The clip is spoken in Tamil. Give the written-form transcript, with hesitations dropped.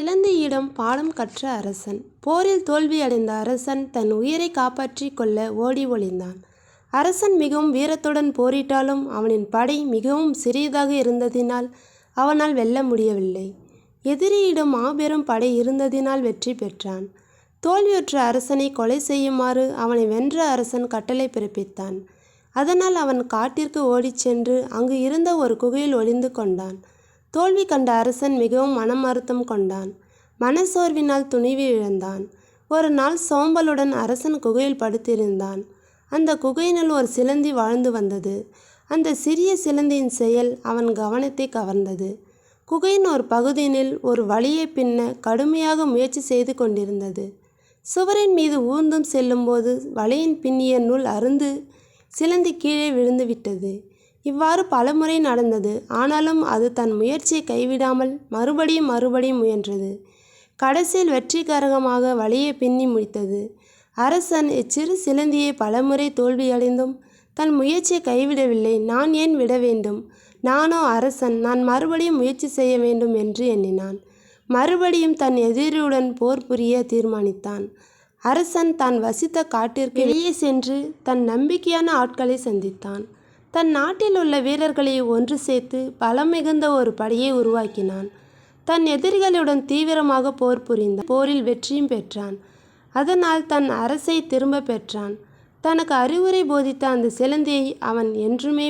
சிலந்தியிடம் பாடம் கற்ற அரசன். போரில் தோல்வியடைந்த அரசன் தன் உயிரை காப்பாற்றிக் கொள்ள ஓடி ஒளிந்தான். அரசன் மிகவும் வீரத்துடன் போரிட்டாலும் அவனின் படை மிகவும் சிறியதாக இருந்ததினால் அவனால் வெல்ல முடியவில்லை. எதிரியிடம் மாபெரும் படை இருந்ததினால் வெற்றி பெற்றான். தோல்வியுற்ற அரசனை கொலை செய்யுமாறு அவனை வென்ற அரசன் கட்டளை பிறப்பித்தான். அதனால் அவன் காட்டிற்கு ஓடிச் சென்று அங்கு இருந்த ஒரு குகையில் ஒளிந்து கொண்டான். தோல்வி கண்ட அரசன் மிகவும் மனம் வருத்தம் கொண்டான். மனசோர்வினால் துணிவு இழந்தான். ஒரு நாள் சோம்பலுடன் அரசன் குகையில் படுத்திருந்தான். அந்த குகையினுள் ஒரு சிலந்தி வாழ்ந்து வந்தது. அந்த சிறிய சிலந்தியின் செயல் அவன் கவனத்தை கவர்ந்தது. குகையின் ஒரு பகுதியினில் ஒரு வழியை பின்ன கடுமையாக முயற்சி செய்து கொண்டிருந்தது. சுவரின் மீது ஊர்ந்தும் செல்லும்போது வலையின் பின்னிய நூல் அறுந்து சிலந்தி கீழே விழுந்து விட்டது. இவ்வாறு பலமுறை நடந்தது. ஆனாலும் அது தன் முயற்சியை கைவிடாமல் மறுபடியும் முயன்றது. கடைசியில் வெற்றிகரமாக வலையை பின்னி முடித்தது. அரசன் இச்சிறு சிலந்தியை பலமுறை தோல்வியடைந்தும் தன் முயற்சியை கைவிடவில்லை. நான் ஏன் விட வேண்டும்? நானோ அரசன், நான் மறுபடியும் முயற்சி செய்ய வேண்டும் என்று எண்ணினான். மறுபடியும் தன் எதிரியுடன் போர் புரிய தீர்மானித்தான். அரசன் தான் வசித்த காட்டிற்கு வெளியே சென்று தன் நம்பிக்கையான ஆட்களை சந்தித்தான். தன் நாட்டில் உள்ள வீரர்களை ஒன்று சேர்த்து பலம் மிகுந்த ஒரு படையை உருவாக்கினான். தன் எதிரிகளுடன் தீவிரமாக போர் புரிந்தான். போரில் வெற்றியும் பெற்றான். அதனால் தன் அரசை திரும்ப பெற்றான். தனக்கு அறிவுரை போதித்த அந்த சிலந்தியை அவன் என்றுமே